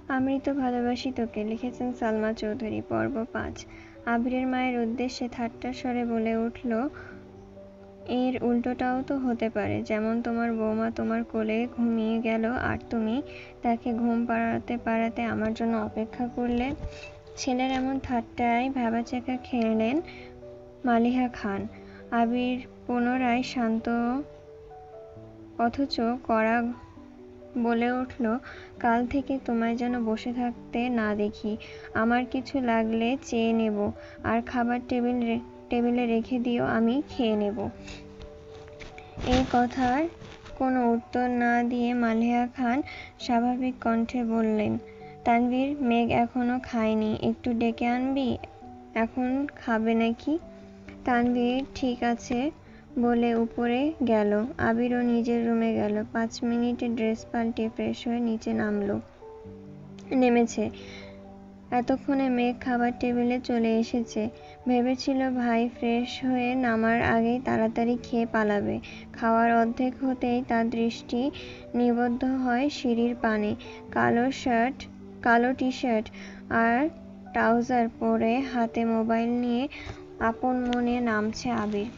আমৃত ভালোবাসি তোকে লিখেছেন সালমা চৌধুরী। পর্ব ৫। আবিরের মায়ের উদ্দেশ্যে ঠাট্টার স্বরে বলে উঠল, এর উল্টোটাও তো হতে পারে, যেমন তোমার বৌমা তোমার কোলে ঘুমিয়ে গেল আর তুমি তাকে ঘুম পাড়াতে পাড়াতে আমার জন্য অপেক্ষা করলে। ছেলের এমন ঠাট্টায় ভ্যাবাচ্যাকা খেলেন মালিহা খান। আবির পুনরায় শান্ত অথচ কড়া বলে উঠল, কাল থেকে তোমায় যেন বসে থাকতে না দেখি। আমার কিছু লাগলে চেয়ে নেব, আর খাবার টেবিলে রেখে দিও, আমি খেয়ে নেব। এই কথার কোনো উত্তর না দিয়ে মালিহা খান স্বাভাবিক কণ্ঠে বললেন, তানভীর, মেঘ এখনো খায়নি, একটু ডেকে আনবি? এখন খাবে নাকি? তানভীর ঠিক আছে বলে উপরে গেল। আবিরও নিজের রুমে গেল। ৫ মিনিটে ড্রেস পাল্টে ফ্রেশ হয়ে নিচে নেমেছে। এতক্ষণে মেঘ খাবার টেবিলে চলে এসেছে। ভেবেছিল ভাই ফ্রেশ হয়ে নামার আগেই তাড়াতাড়ি খেয়ে পালাবে। খাওয়ার অর্ধেক হতেই তার দৃষ্টি নিবদ্ধ হয় সিঁড়ির পানে। কালো টি শার্ট আর ট্রাউজার পরে হাতে মোবাইল নিয়ে আপন মনে নামছে আবির।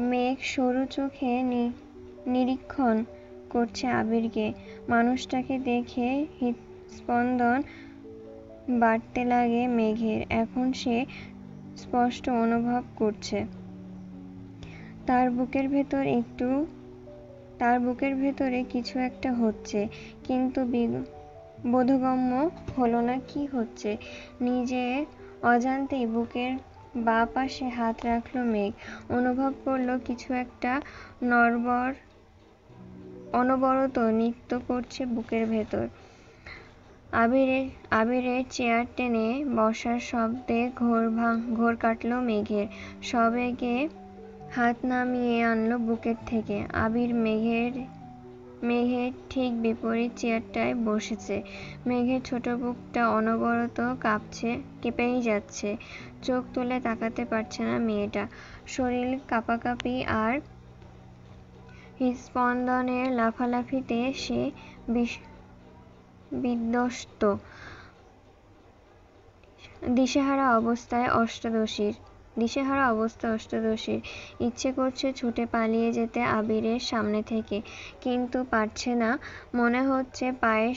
মেঘ সরু চোখে নিরীক্ষণ করছে আবিরকে। মানুষটাকে দেখে হৃৎস্পন্দন বাড়তে লাগে মেঘের। এখন সে স্পষ্ট অনুভব করছে তার বুকের ভেতরে কিছু একটা হচ্ছে, কিন্তু বোধগম্য হলো না কি হচ্ছে। নিজের অজান্তেই বুকের বাঁ পাশে হাত রাখল মেঘ। অনুভব করল কিছু একটা অনবরত নৃত্য করছে বুকের ভেতর। আবিরের চেয়ার টেনে বসার শব্দে ঘোর কাটল মেঘের। সবেগে হাত নামিয়ে আনল বুকের থেকে। আবির মেঘের ঠিক বিপরীত চেয়ারটায় বসেছে। মেঘের ছোট বুকটা অনবরত কেঁপেই যাচ্ছে। চোখ তুলে তাকাতে পারছে না মেয়েটা। শরীর কাঁপাকাঁপি আর হৃৎস্পন্দনের লাফালাফিতে সে বিধ্বস্ত। দিশেহারা অবস্থা অষ্টদশীর। ইচ্ছে করছে ছুটে পালিয়ে যেতে আবিরের সামনে থেকে, কিন্তু পারছে না। মনে হচ্ছে পায়ের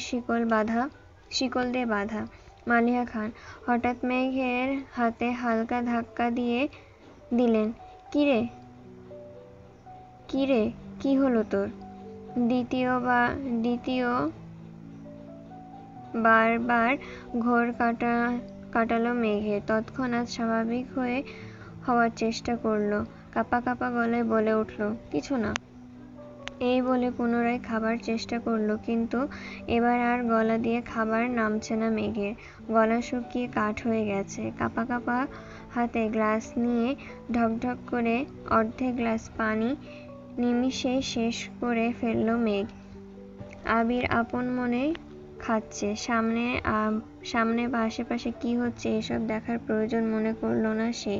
শিকল দিয়ে বাঁধা। মালিহা খান হঠাৎ মেঘের হাতে হালকা ধাক্কা দিলেন। কিরে, কি হলো তোর? দ্বিতীয় বারবার ঘোর কাটালো মেঘের। তৎক্ষণাৎ স্বাভাবিক হওয়ার চেষ্টা করল। কাঁপা কাঁপা গলায় বলে উঠল, কিছু না। এই বলে পুনরায় খাবার চেষ্টা করল, কিন্তু এবার আর গলা দিয়ে খাবার নামছে না মেঘের। গলা শুকিয়ে কাঠ হয়ে গেছে। কাঁপা কাঁপা হাতে গ্লাস নিয়ে ঢকঢক করে অর্ধেক গ্লাস পানি নিমিষেই শেষ করে ফেলল মেঘ। আবির আপন মনে খাচ্ছে। সামনে বা আশেপাশে কি হচ্ছে এসব দেখার প্রয়োজন মনে করল না সে।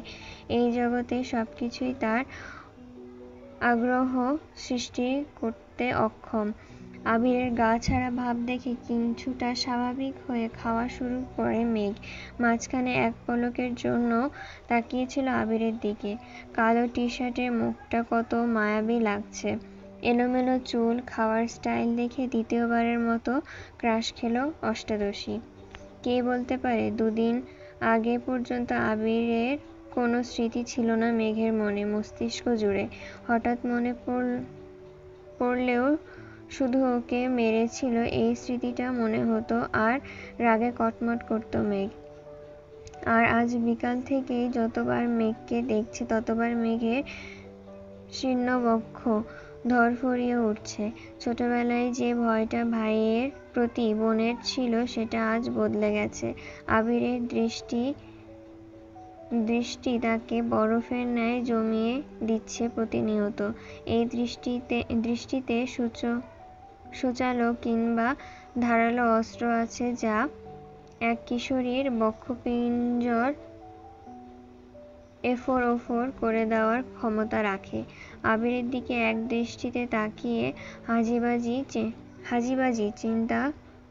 এই জগতে সবকিছুই তার আগ্রহ সৃষ্টি করতে অক্ষম। আবিরের গা ছাড়া ভাব দেখে কিছুটা স্বাভাবিক হয়ে খাওয়া শুরু করে মেঘ। মাঝখানে এক পলকের জন্য তাকিয়েছিল আবিরের দিকে। কালো টি শার্টের মুখটা কত মায়াবী লাগছে। এলোমেলো চুল, খাওয়ার স্টাইল দেখে দ্বিতীয়বারের মতো ক্রাশ খেল অষ্টাদশী। কে বলতে পারে, দুদিন আগে পর্যন্ত আবিরের কোনো স্মৃতি ছিল না মেঘের মনে মস্তিষ্ক জুড়ে। হঠাৎ মনে পড়লেও শুধু ওকে মেরেছিল এই স্মৃতিটা মনে হতো, আর রাগে কটমট করত মেঘ। আর আজ বিকাল থেকেই যতবার মেঘকে দেখছে ততবার মেঘের শীর্ণবক্ষ ধড়ফড়িয়ে উঠছে। ছোটবেলায় যে ভয়টা ভাইয়ের প্রতি বোনের ছিল সেটা আজ বদলে গেছে। আবিরের দৃষ্টি তাকে বরফের ন্যায় জমিয়ে দিচ্ছে প্রতিনিয়ত। এই দৃষ্টিতে সূচালো কিংবা ধারালো অস্ত্র আছে, যা এক কিশোরীর বক্ষপিঞ্জর এফোর ওফোর করে দেওয়ার ক্ষমতা রাখে। আবিরের দিকে এক দৃষ্টিতে তাকিয়ে হাজিবাজি চিন্তা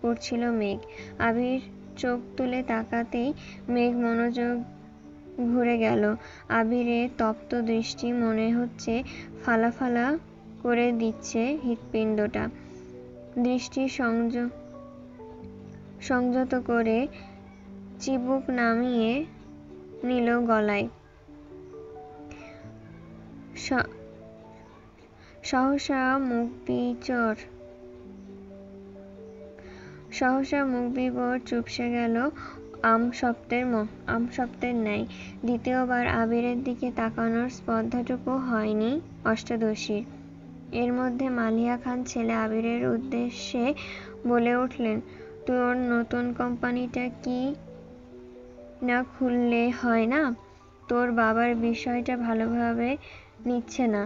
করছিল মেঘ। আবির চোখ তুলে তাকাতেই মেঘ মনোযোগ ঘুরে গেল। আবিরের তপ্ত দৃষ্টি মনে হচ্ছে ফালা ফালা করে দিচ্ছে হৃৎপিণ্ডটা। দৃষ্টি সংযত করে চিবুক নামিয়ে নিল গলায়। সহসা মুখ বিবর চুপসে গেল আমসপ্তের ন্যায়। দ্বিতীয়বার আবিরের দিকে তাকানোর স্পর্ধাটুকু হয়নি অষ্টাদশীর। এর মধ্যে মালিহা খান ছেলে আবিরের উদ্দেশ্যে বলে উঠলেন, তোর নতুন কোম্পানিটা কি না খুললে হয় না? তোর বাবার বিষয়টা ভালোভাবে নিচ্ছে না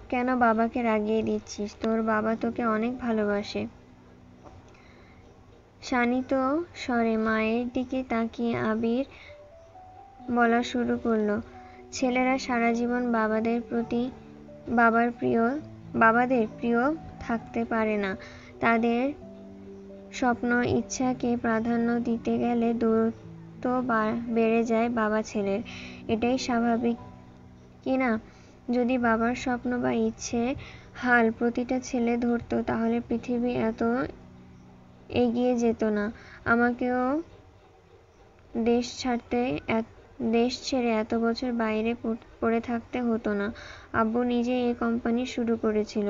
কেন? বাবাকে রাগিয়ে দিচ্ছিস? তোর বাবা তোকে অনেক ভালোবাসে। শানিত স্বরে মায়ের দিকে তাকিয়ে আবির বলা শুরু করলো, ছেলেরা সারা জীবন বাবাদের প্রিয় থাকতে পারে না। তাদের স্বপ্ন ইচ্ছাকে প্রাধান্য দিতে গেলে দূরত্ব বেড়ে যায় বাবা ছেলের। এটাই স্বাভাবিক কি না? যদি বাবার স্বপ্ন বা ইচ্ছে হাল প্রতিটা ছেলে ধরতো তাহলে পৃথিবী এত এগিয়ে যেত না। আমাকেও দেশ ছেড়ে এত বছর বাইরে পড়ে থাকতে হতো না। আব্বু নিজে এই কোম্পানি শুরু করেছিল।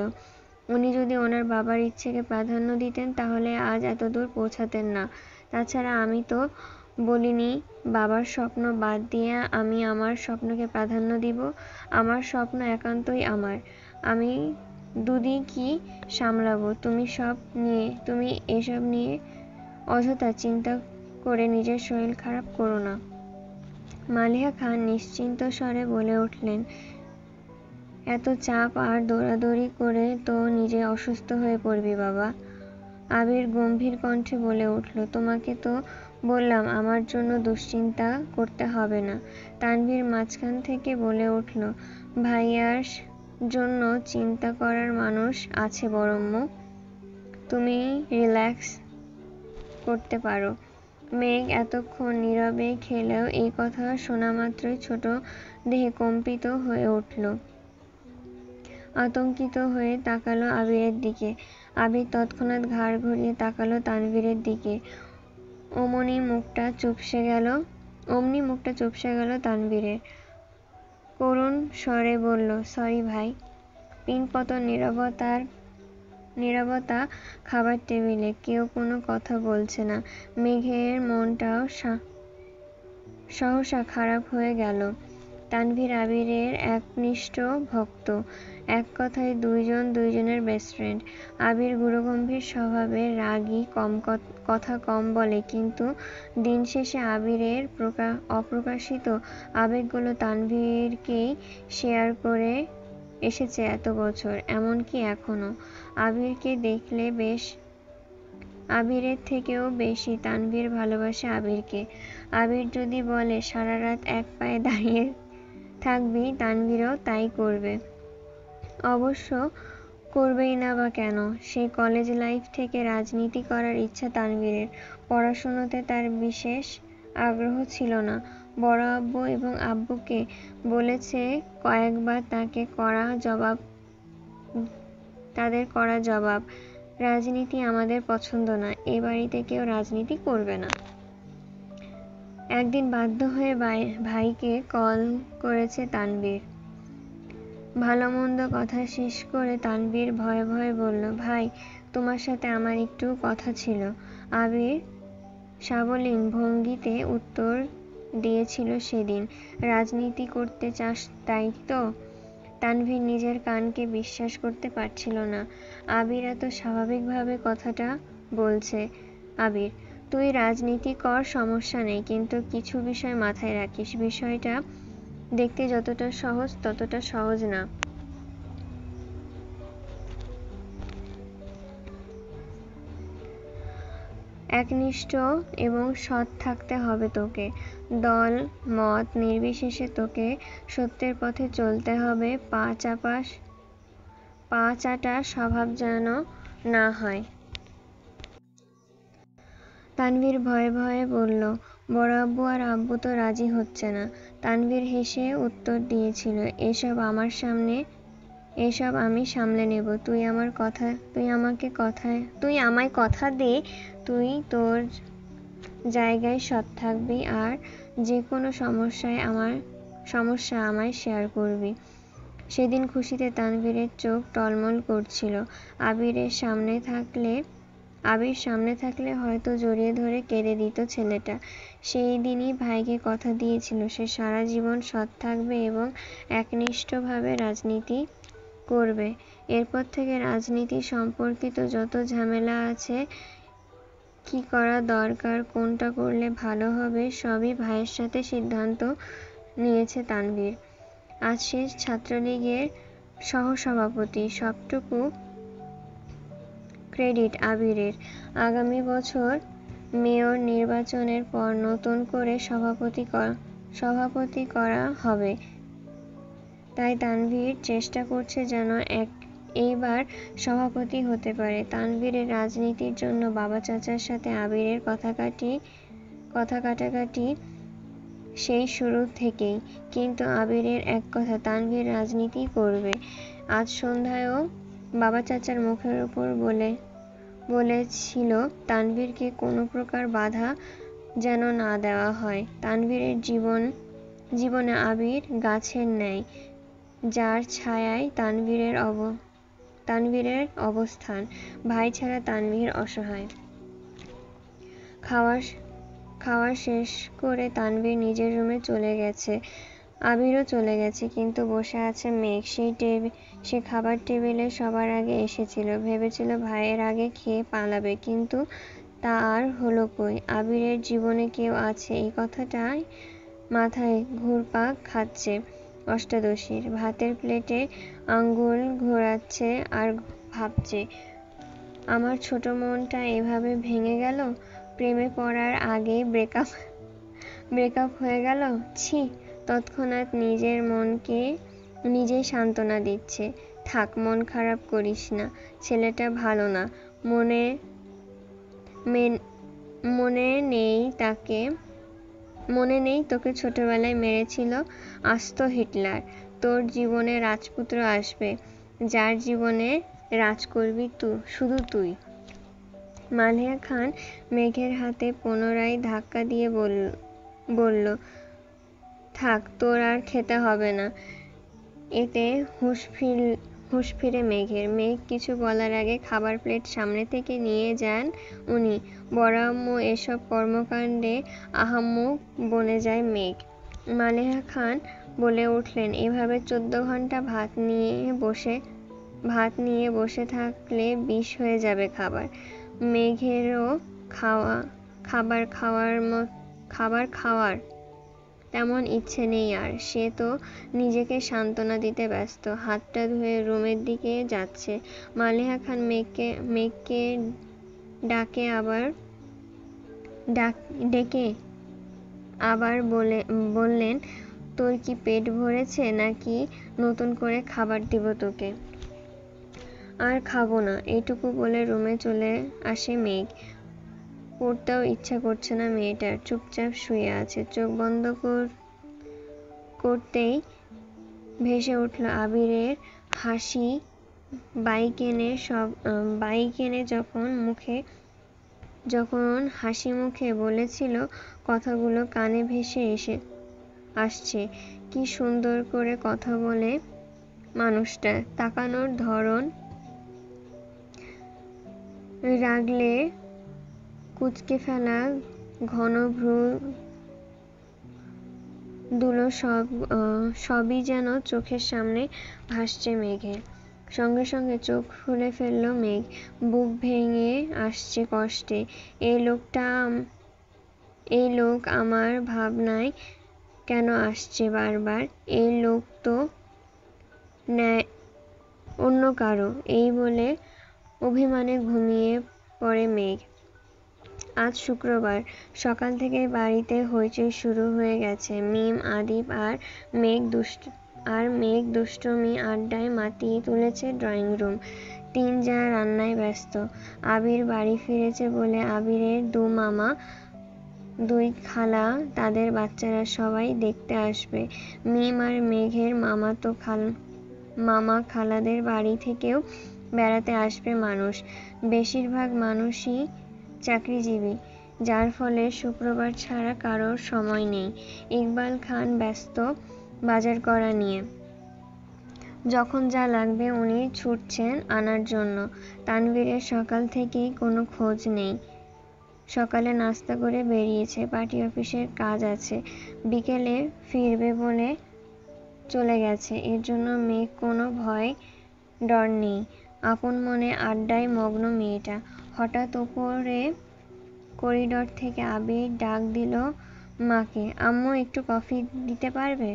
উনি যদি ওনার বাবার ইচ্ছেকে প্রাধান্য দিতেন তাহলে আজ এত দূর পৌঁছাতেন না। তাছাড়া আমি তো বলিনি বাবার স্বপ্ন বাদ দিয়ে আমি আমার স্বপ্নকে প্রাধান্য দিব। আমার স্বপ্ন একান্তই আমার। আমি দুদিকই সামলাবো। তুমি এসব নিয়ে অযথা চিন্তা করে নিজের শরীর খারাপ করো না। মালিহা খান নিশ্চিন্ত স্বরে বলে উঠলেন, এত চাপ আর দৌড়াদৌড়ি করে তো নিজে অসুস্থ হয়ে পড়বি বাবা। আবির গম্ভীর কণ্ঠে বলে উঠল, তোমাকে তো বললাম আমার জন্য দুশ্চিন্তা করতে হবে না। তানভীর মাঝখান থেকে বলে উঠল, ভাইয়ার জন্য চিন্তা করার মানুষ আছে বড়ম্মু। তুমি রিল্যাক্স করতে পারো। মেঘ এতক্ষণ নীরবে খেলেও এই কথা শোনা মাত্রই ছোট দেহে কম্পিত হয়ে উঠল। আতঙ্কিত হয়ে তাকালো আবিরের দিকে। আবির তৎক্ষণাৎ ঘাড় ঘুরিয়ে তাকালো তানভীরের দিকে। অমনি মুখটা চুপসে গেল তানভীরের। করুণ স্বরে বলল, সরি ভাই। পিনপতন নীরবতা খাবার টেবিলে। কেউ কোনো কথা বলছে না। মেঘের মনটাও সহসা খারাপ হয়ে গেল। তানভীর আবিরের একনিষ্ঠ ভক্ত। এক কথায় দুইজনের বেস্ট ফ্রেন্ড। আবির গুরুগম্ভীর স্বভাবের, রাগী, কথা কম বলে, কিন্তু দিন শেষে আবিরের অপ্রকাশিত আবেগগুলো তানভীরকেই শেয়ার করে এসেছে এত বছর, এমনকি এখনো। আবিরকে দেখলে আবিরের থেকেও বেশি তানভীর ভালোবাসে আবিরকে। আবির যদি বলে সারা রাত এক পায়ে দাঁড়িয়ে থাকবি, তানভীরও তাই করবে। অবশ্য করবেই না বা কেন? সেই কলেজ লাইফ থেকে রাজনীতি করার ইচ্ছা তানভীরের। পড়াশোনাতে তার বিশেষ আগ্রহ ছিল না। বড় আব্বু এবং আব্বুকে বলেছে কয়েকবার তাদের করা জবাব, রাজনীতি আমাদের পছন্দ না, এ বাড়িতে কেউ রাজনীতি করবে না। একদিন বাধ্য হয়ে ভাইকে কল করেছে তানভীর। ভালো মন্দ কথা শেষ করে তানভীর ভয়ে ভয়ে বলল, ভাই তোমার সাথে আমার একটু কথা ছিল। আবির সাবলীল ভঙ্গিতে উত্তর দিয়েছিল সেদিন, রাজনীতি করতে চাস তাই তো? তানভীর নিজের কানকে বিশ্বাস করতে পারছিল না। আবির এত স্বাভাবিকভাবে কথাটা বলছে। আবির, তুই রাজনীতি কর, সমস্যা নেই, কিন্তু কিছু বিষয় মাথায় রাখিস। বিষয়টা দেখতে যতটা সহজ ততটা সহজ না। একনিষ্ঠ এবং সৎ থাকতে হবে তোকে। দল মত নির্বিশেষে তোকে সত্যের পথে চলতে হবে। পা চাটা স্বভাব যেন না হয়। তানভীর ভয়ে ভয়ে বলল, বড় আব্বু আর আব্বু তো রাজি হচ্ছে না। তানভীর হেসে উত্তর দিয়েছিল, এসব আমি সামলে নেব। তুই আমায় কথা দে তুই তোর জায়গায় সৎ থাকবি আর যে কোনো সমস্যা আমায় শেয়ার করবি। সেদিন খুশিতে তানভীরের চোখ টলমল করছিল। আবির সামনে থাকলে হয়তো জড়িয়ে ধরে কেঁদে দিত ছেলেটা। সেই দিনই ভাইকে কথা দিয়েছিল সে সারা জীবন সৎ থাকবে এবং একনিষ্ঠভাবে রাজনীতি করবে। এরপর থেকে রাজনীতি সম্পর্কিত যত ঝামেলা আছে, কি করা দরকার, কোনটা করলে ভালো হবে, সবই ভাইয়ের সাথে সিদ্ধান্ত নিয়েছে তানভীর। আজ সে ছাত্রলীগের সহসভাপতি। সবটুকু ক্রেডিট আবিরের। আগামী বছর মেয়র নির্বাচনের পর নতুন করে সভাপতি করা হবে। তাই তানভীর চেষ্টা করছে যেন এইবার সভাপতি হতে পারে। তানভীরের রাজনীতির জন্য বাবা চাচার সাথে আবিরের কথা কাটাকাটি সেই শুরু থেকেই। কিন্তু আবিরের এক কথা, তানভীর রাজনীতি করবে। আজ সন্ধ্যায়ও বাবা চাচার মুখের উপর বলেছিল তানভীরকে কোনো প্রকার বাধা যেন না দেওয়া হয়। তানভীরের জীবনে আবির গাছের ন্যায়, যার ছায়ায় তানভীরের অবস্থান। ভাই ছাড়া তানভীর অসহায়। খাওয়া শেষ করে তানভীর নিজের রুমে চলে গেছে। আবিরও চলে গেছে, কিন্তু বসে আছে মেঘ। সে খাবার টেবিলে সবার আগে এসেছিল। ভেবেছিল ভাইয়ের আগে খেয়ে পালাবে, কিন্তু তা আর হলো কই। আবিরের জীবনে কেউ আছে, এই কথাটাই মাথায় ঘুরপাক খাচ্ছে অষ্টাদশীর। ভাতের প্লেটে আঙুল ঘোরাচ্ছে আর ভাবছে, আমার ছোট মনটা এভাবে ভেঙে গেল। প্রেমে পড়ার আগেই ব্রেকআপ হয়ে গেল। ছি। তৎক্ষণাৎ নিজের মনকে নিজেই সান্ত্বনা দিচ্ছে, থাক, মন খারাপ করিস না, ছেলেটা ভালো না। মনে নেই তোকে ছোটবেলায় মেরেছিল আস্ত হিটলার। তোর জীবনে রাজপুত্র আসবে, যার জীবনে রাজ করবি শুধু তুই। মালেহা খান মেঘের হাতে পুনরায় ধাক্কা দিয়ে বলল, থাক, তোর আর খেতে হবে না। এতে হুঁশ ফিরে মেঘের। মেঘ কিছু বলার আগে খাবার প্লেট সামনে থেকে নিয়ে যান উনি। বড় আম্মু এসব কর্মকাণ্ডে আহাম্মক বনে যায় মেঘ। মালেহা খান বলে উঠলেন, এভাবে 14 ঘন্টা ভাত নিয়ে বসে থাকলে বিষ হয়ে যাবে খাবার। মেঘেরও খাবার খাওয়ার তেমন ইচ্ছে নেই আর। সে তো নিজেকে সান্ত্বনা দিতে ব্যস্ত। হাতটা ধুয়ে রুমের দিকে যাচ্ছে। মালেহা খান মেঘকে ডেকে আবার বললেন, তোর কি পেট ভরেছে নাকি নতুন করে খাবার দিব তোকে? আর খাবো না, এইটুকু বলে রুমে চলে আসে মেঘ। পড়তেও ইচ্ছা করছে না মেয়েটার, চুপচাপ শুয়ে আছে। চোখ বন্ধ করতেই ভেসে উঠল আবিরের হাসি। বাইক এনে যখন হাসি মুখে বলেছিল, কথাগুলো কানে ভেসে আসছে। কি সুন্দর করে কথা বলে মানুষটা, তাকানোর ধরন, রাগলে কুঁচকে ফেলা ঘন ভ্রু দুলো সবই যেন চোখের সামনে ভাসছে মেঘের। সঙ্গে সঙ্গে চোখ খুলে ফেলল মেঘ। বুক ভেঙে আসছে কষ্টে। এই লোক আমার ভাবনায় কেন আসছে বারবার? এই লোক তো অন্য কারো। এই বলে অভিমানে ঘুমিয়ে পড়ে মেঘ। আজ শুক্রবার। সকাল থেকে বাড়িতে হইচই শুরু হয়ে গেছে। মিম, আদিব আর মেঘ দুষ্টুমি আড্ডায় মাতিয়ে তুলেছে ড্রয়িং রুম। তিন যা রান্নায় ব্যস্ত। আবির বাড়ি ফিরেছে বলে আবিরের দু মামা, দুই খালা, তাদের বাচ্চারা সবাই দেখতে আসবে। মিম আর মেঘের মামা খালাদের বাড়ি থেকেও বেড়াতে আসবে মানুষ। বেশিরভাগ মানুষই চাকরিজীবী, যার ফলে শুক্রবার ছাড়া কারোর সময় নেই। ইকবাল খান ব্যস্ত বাজার করা নিয়ে। যখন যা লাগবে উনি ছুটছেন আনার জন্য। তানভীরের সকাল থেকেই কোনো খোঁজ নেই। সকালে নাস্তা করে বেরিয়েছে, পার্টি অফিসের কাজ আছে, বিকেলে ফিরবে বলে চলে গেছে। এর জন্য মেঘ কোনো ভয় ডর নেই। আপন মনে আড্ডায় মগ্ন মেয়েটা। হঠাৎ ওপরে করিডর থেকে আবির ডাক দিল মাকে, আম্মু একটু কফি দিতে পারবে?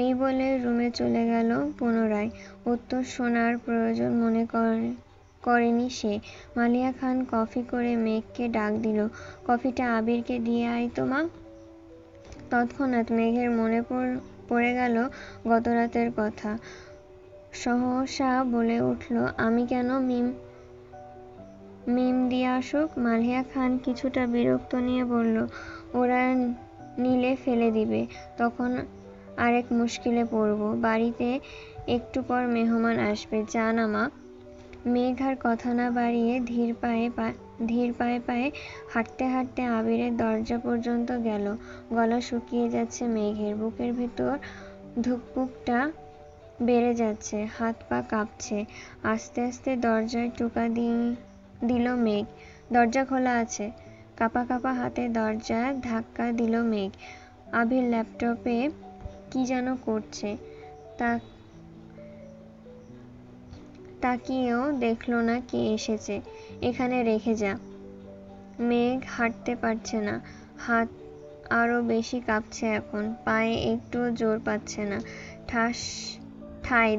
এই বলে রুমে চলে গেল পুনরায়। উত্তর শোনার প্রয়োজন মনে করেনি সে। মালিয়া খান কফি করে মেঘকে ডাক দিল, কফিটা আবিরকে দিয়ে আয় তো মা। তৎক্ষণাৎ মেঘের মনে পড়ে গেল গতরাতের কথা। সহসা বলে উঠল, আমি কেন? মিম দিয়ে আসুক। মালিয়া খান কিছুটা বিরক্ত নিয়ে বলল, ওরা নিলে ফেলে দিবে, তখন আরেক মুশকিলে পড়ব। বাড়িতে একটু পর মেহমান আসবে, যা না মা। মেঘ আর কথা না বাড়িয়ে ধীর পায়ে হাঁটতে হাঁটতে আবিরের দরজা পর্যন্ত গেল। গলা শুকিয়ে যাচ্ছে মেঘের, বুকের ভেতর ধুকপুকটা বেড়ে যাচ্ছে, হাত পা কাঁপছে। আস্তে আস্তে দরজায় টোকা দিল মেঘ। দরজা খোলা আছে। কাঁপা কাঁপা হাতে দরজা ধাক্কা দিল মেঘ। আবির ল্যাপটপে কি যেন করছে, তাকিয়েও দেখল না কে এসেছে। এখানে রেখে যা। মেঘ হাঁটতে পারছে না, হাত আরো বেশি কাঁপছে এখন, পায়ে একটুও জোর পাচ্ছে না। ঠাই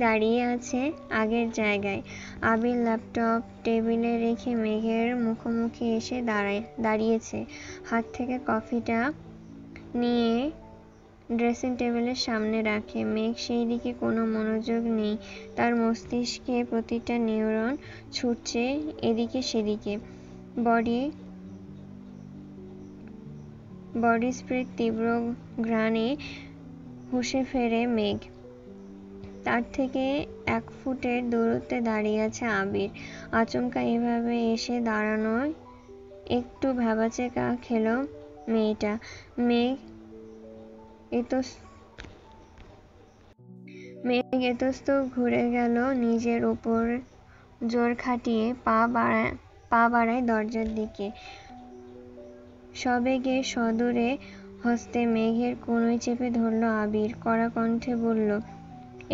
দাঁড়িয়ে আছে আগের জায়গায়। আবির ল্যাপটপ টেবিলে রেখে মেঘের মুখোমুখি এসে দাঁড়িয়েছে। হাত থেকে কফিটা নিয়ে ড্রেসিং টেবিলের সামনে রাখে। মেঘ সেই দিকে কোনো মনোযোগ নেই। তার মস্তিষ্কে প্রতিটা নিউরন ছুটছে এদিকে সেদিকে। বডি স্প্রের তীব্র ঘ্রাণে হুঁশে ফেরে মেঘ। তার থেকে 1 ফুটের দূরত্বে দাঁড়িয়ে আছে আবির। আচমকা এভাবে এসে দাঁড়ানোয় একটু ভ্যাবাচ্যাকা খেল মেয়েটা। মেঘ ইতস্তত ঘুরে গেল নিজের ওপর জোর খাটিয়ে, পা বাড়ায় দরজার দিকে। সবেগে সদূরে হস্তে মেঘের কনুই চেপে ধরল আবির। কড়া কণ্ঠে বলল,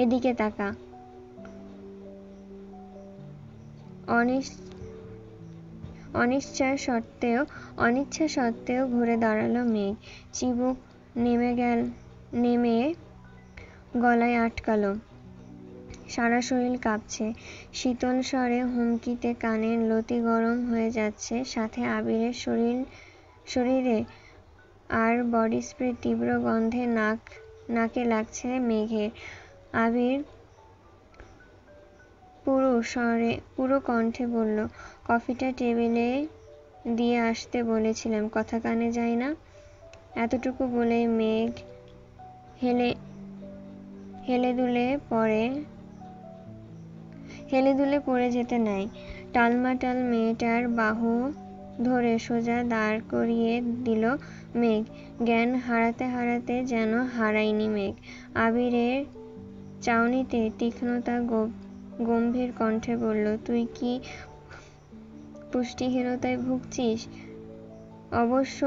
এদিকে তাকা। অনিচ্ছা সত্ত্বেও ঘুরে দাঁড়ালো মেঘ। চিবুক নেমে গলায় আটকালো। সারা শরীর কাঁপছে। শীতল স্বরে হুমকিতে কানের লতি গরম হয়ে যাচ্ছে। সাথে আবিরের শরীরে আর বডি স্প্রের তীব্র গন্ধে নাকে লাগছে মেঘের। আবির পুরো কণ্ঠে বলল, কফিটা টেবিলে দিয়ে আসতে বলেছিলাম, কথা কানে যায় না? এতটুকু বলে মেঘ হেলে দুলে পড়ে যেতে নাই। টালমাটাল মেয়েটার বাহু ধরে সোজা দাঁড় করিয়ে দিল মেঘ। জ্ঞান হারাতে হারাতে যেন হারায়নি মেঘ। আবিরের চাউনিতে তীক্ষ্ণতা গম্ভীর কণ্ঠে বলল, তুই কি পুষ্টিহীনতায় ভুগছিস? অবশ্য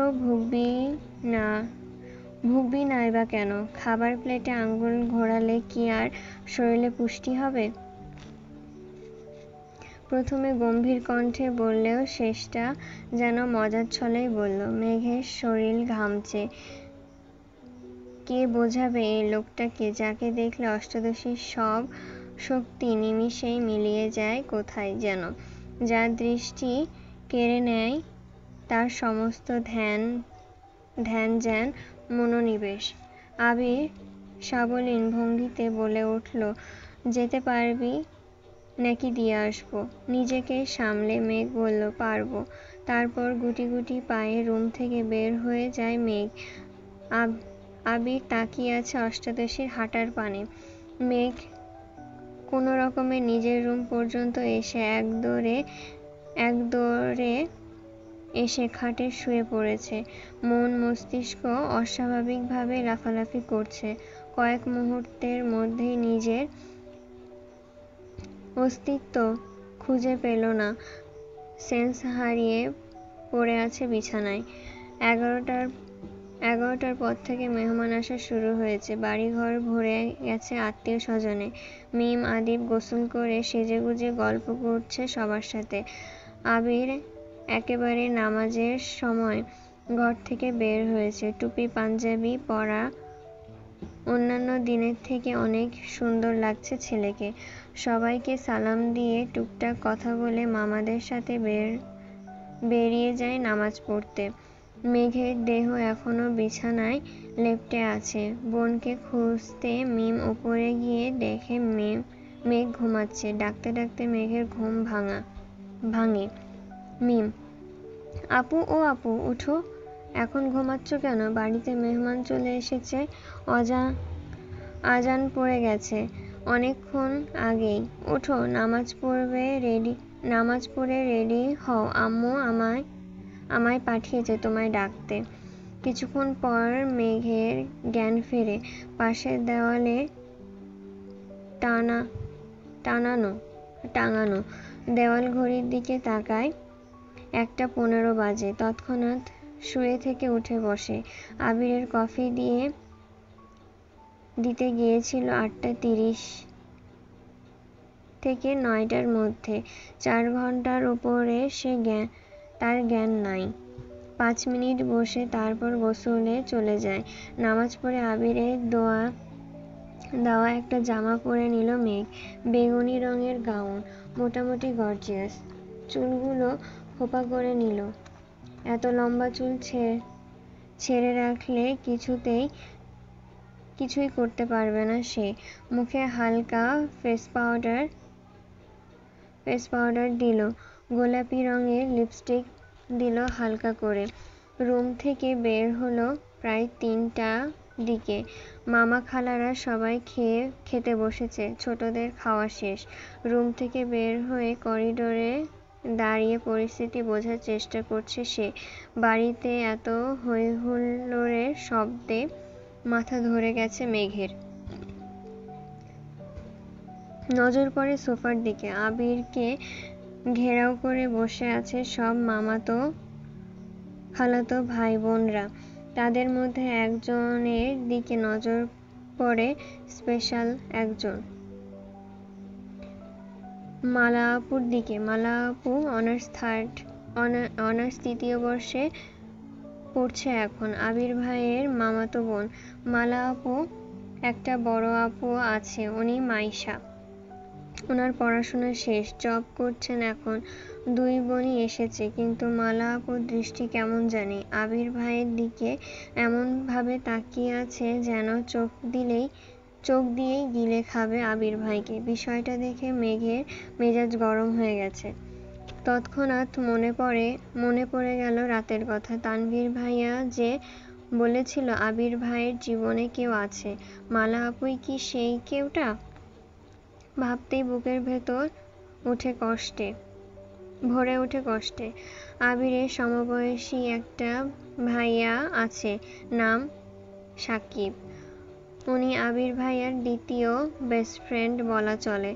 ভুগবি নাই বা কেন? খাবার প্লেটে আঙুল ঘোরালে কি আর শরীরে পুষ্টি হবে? প্রথমে গম্ভীর কণ্ঠে বললেও শেষটা যেন মজার ছলেই বলল। মেঘের শরীর ঘামছে। কে বোঝাবে এই লোকটাকে, যাকে দেখলে অষ্টাদশীর সব শক্তি নিমিষেই মিলিয়ে যায় কোথায় যেন, যার দৃষ্টি কেড়ে নেয় তার সমস্ত ধ্যান জ্ঞান মনোনিবেশ। আবির সাবলীল ভঙ্গিতে বলে উঠল, যেতে পারবি নাকি দিয়ে আসবো? নিজেকে সামলে মেঘ বলল, পারবো। তারপর গুটি গুটি পায়ে রুম থেকে বের হয়ে যায় মেঘ। আবির তাকিয়ে আছে অষ্টাদশীর হাঁটার পানে। মেঘ কোনো রকমে নিজের রুম পর্যন্ত এসে একদৌড়ে এসে খাটে শুয়ে পড়েছে। মন মস্তিষ্ক অস্বাভাবিকভাবে লাফালাফি করছে। কয়েক মুহূর্তের মধ্যেই নিজের অস্তিত্ব খুঁজে পেল না। সেন্স হারিয়ে পড়ে আছে বিছানায়। 11টার পর থেকে মেহমান আসা শুরু হয়েছে। বাড়িঘর ভরে গেছে আত্মীয় স্বজনে। মিম আদিব গোসল করে সেজেগুজে গল্প করছে সবার সাথে। আবির একেবারে নামাজের সময় ঘর থেকে বের হয়েছে। টুপি পাঞ্জাবি পরা অন্যান্য দিনের থেকে অনেক সুন্দর লাগছে ছেলেকে। সবাইকে সালাম দিয়ে টুকটাক কথা বলে মামাদের সাথে বেরিয়ে যায় নামাজ পড়তে। মেঘের দেহ এখনো বিছানায় লেপ্টে আছে। বোনকে খুঁজতে মিম উপরে গিয়ে দেখে মেঘ ঘুমাচ্ছে। ডাকতে ডাকতে মেঘের ঘুম ভাঙে। মিম, আপু ও আপু, উঠো, এখন ঘুমাচ্ছ কেন? বাড়িতে মেহমান চলে এসেছে। আজান পড়ে গেছে অনেকক্ষণ আগেই। ওঠো, নামাজ পড়ে রেডি হও, আম্মু আমায় পাঠিয়েছে তোমায় ডাকতে। কিছুক্ষণ পর মেঘের জ্ঞান ফেরে। পাশের দেওয়ালে টাঙানো দেওয়াল ঘড়ির দিকে তাকায়। 1:15 বাজে। তৎক্ষণাৎ শুয়ে থেকে উঠে বসে। আবিরের কফি দিতে গিয়েছিল 8:30 থেকে 9টার মধ্যে। 4 ঘন্টার উপরে তার জ্ঞান নাই। 5 মিনিট বসে তারপর গোসলে চলে যায়। নামাজ পড়ে আবিরের দেওয়া একটা জামা পরে নিল মেঘ। বেগুনি রঙের গাউন, মোটামুটি গর্জিয়াস। চুলগুলো খোপা করে নিল। এত লম্বা চুল ছেড়ে রাখলে কিছুই করতে পারবে না সে। মুখে হালকা ফেস পাউডার দিল। গোলাপি রঙের লিপস্টিক দিল হালকা করে। রুম থেকে বের হলো প্রায় 3টার দিকে। মামা খালারা সবাই খেতে বসেছে। ছোটদের খাওয়া শেষ। রুম থেকে বের হয়ে করিডোরে দাঁড়িয়ে পরিস্থিতি বোঝার চেষ্টা করছে সে। বাড়িতে এত হইহুল্লোড়ের শব্দে মাথা ধরে গেছে মেঘের। নজর পড়ে সোফার দিকে। আবিরকে ঘেরাও করে বসে আছে সব মামাতো খালাতো ভাই বোনরা। তাদের মধ্যে একজনের দিকে নজর পড়ে, স্পেশাল একজন। মালা আপুর দিকে। মালা আপু অনার্স 3য় বর্ষে পড়ছে এখন। আবির ভাইয়ের মামাতো বোন। মালা আপু একটা বড় আপু আছে, উনি মাইশা। ওনার পড়াশোনা শেষ, জব করছেন এখন। 2 বোনই এসেছে, কিন্তু মালা আপুর দৃষ্টি কেমন জানি আবির ভাইয়ের দিকে এমন ভাবে তাকিয়ে আছে যেন চোখ দিয়েই গিলে খাবে আবির ভাইকে। বিষয়টা দেখে মেঘের মেজাজ গরম হয়ে গেছে। তৎক্ষণাৎ মনে পড়ে গেল রাতের কথা। তানভীর ভাইয়া যে বলেছিল আবির ভাইয়ের জীবনে কেউ আছে। মালা আপুই কি সেই কেউটা? ভাবতেই বুকের ভেতর ভরে ওঠে কষ্টে। আবিরের সমবয়সী একটা ভাইয়া আছে, নাম সাকিব। উনি আবির ভাইয়ার দ্বিতীয় বেস্ট ফ্রেন্ড বলা চলে।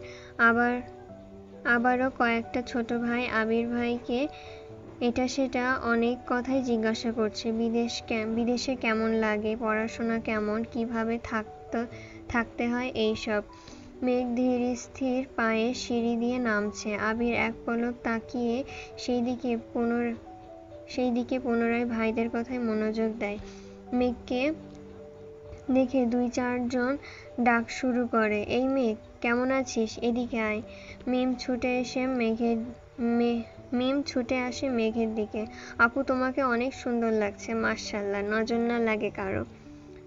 আবারও কয়েকটা ছোট ভাই আবির ভাইকে এটা সেটা অনেক কথাই জিজ্ঞাসা করছে। বিদেশে কেমন লাগে, পড়াশোনা কেমন, কিভাবে থাকতে হয়, এইসব। মেঘ ধীর স্থির পায়ে সিঁড়ি দিয়ে নামছে। আবির এক পলক তাকিয়ে সেই দিকে পুনরায় ভাইদের কথায় মনোযোগ দেয়। মেঘকে দেখে 2-4 জন ডাক শুরু করে, এই মেঘ, কেমন আছিস, এদিকে আয়। মিম ছুটে আসে মেঘের দিকে। আপু, তোমাকে অনেক সুন্দর লাগছে, মাশাআল্লাহ, নজর না লাগে কারো।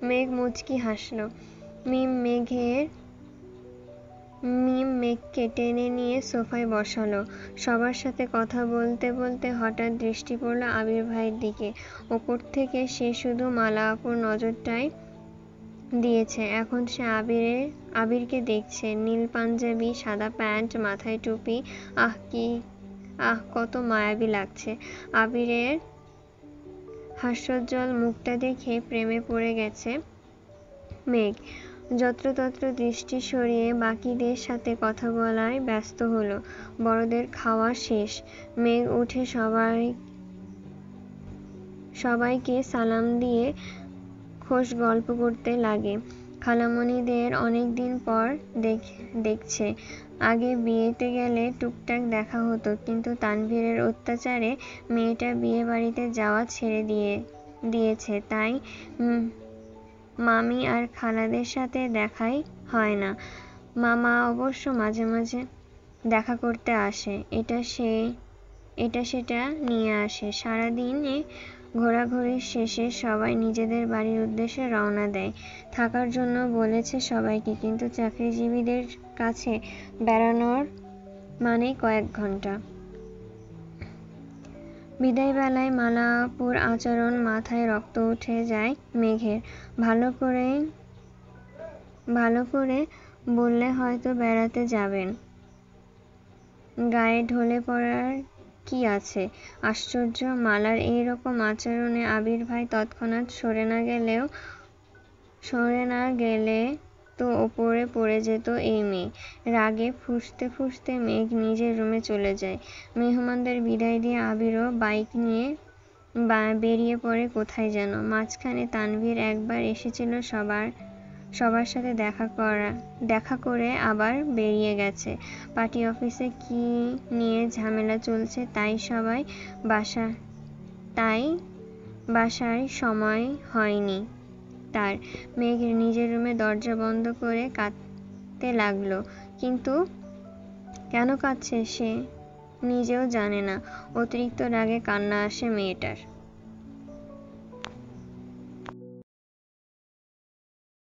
মেঘ মুচকি হাসল। মিম মেঘকে টেনে নিয়ে সোফায় বসালো। সবার সাথে কথা বলতে বলতে হঠাৎ দৃষ্টি পড়ল আবির ভাইয়ের দিকে। ওপর থেকে সে শুধু মালা আপুর নজরটাই দিয়েছে। এখন সে আবিরকে দেখছে। নীল পাঞ্জাবি, সাদা প্যান্ট, মাথায় টুপি। কত মায়াবী লাগছে। আবিরের হাস্যোজ্জ্বল মুখটা দেখে প্রেমে পড়ে গেছে মেঘ। যত্রতত্র দৃষ্টি সরিয়ে বাকিদের সাথে কথা বলায় ব্যস্ত হলো। বড়দের খাওয়া শেষ। মেঘ উঠে সবাইকে সালাম দিয়ে খোশ গল্প করতে লাগে। খালামণিদের অনেকদিন পর দেখছে। আগে বিয়েতে গেলে টুকটাক দেখা হতো, কিন্তু তানভীরের অত্যাচারে মেয়েটা বিয়ে বাড়িতে যাওয়া ছেড়ে দিয়েছে। তাই মামি আর খালাদের সাথে দেখাই হয় না। মামা অবশ্য মাঝে মাঝে দেখা করতে আসে, এটা সেটা নিয়ে আসে। সারাদিনে ঘোরাঘুরির শেষে সবাই নিজেদের বাড়ির উদ্দেশ্যে রওনা দেয়। থাকার জন্য বলেছে সবাইকে, কিন্তু চাকরিজীবীদের কাছে বেড়ানোর মানেই কয়েক ঘন্টা। বিদায়বেলায় মালা আপুর আচরণ মাথায় রক্ত উঠে যায় মেঘের। ভালো করে বললে হয়তো বেড়াতে যাবেন, গায়ে ঢলে পড়ার কি আছে? আশ্চর্য, মালার এইরকম আচরণে আবির ভাই তৎক্ষণাৎ সরে না গেলে তো ওপরে পড়ে যেত এই মেয়ে। রাগে ফুঁসতে ফুঁসতে মেঘ নিজের রুমে চলে যায়। মেহমানদের বিদায় দিয়ে আবিরও বাইক নিয়ে বেরিয়ে পড়ে কোথায় যেন। মাঝখানে তানভীর একবার এসেছিল সবার সাথে দেখা করে আবার বেরিয়ে গেছে। পার্টি অফিসে কি নিয়ে ঝামেলা চলছে তাই বাসায় সময় হয়নি তার। মেঘ নিজের রুমে দরজা বন্ধ করে কাঁদতে লাগলো। কিন্তু কেন কাঁদছে সে নিজেও জানে না। অতিরিক্ত রাগে কান্না আসে মেয়েটার।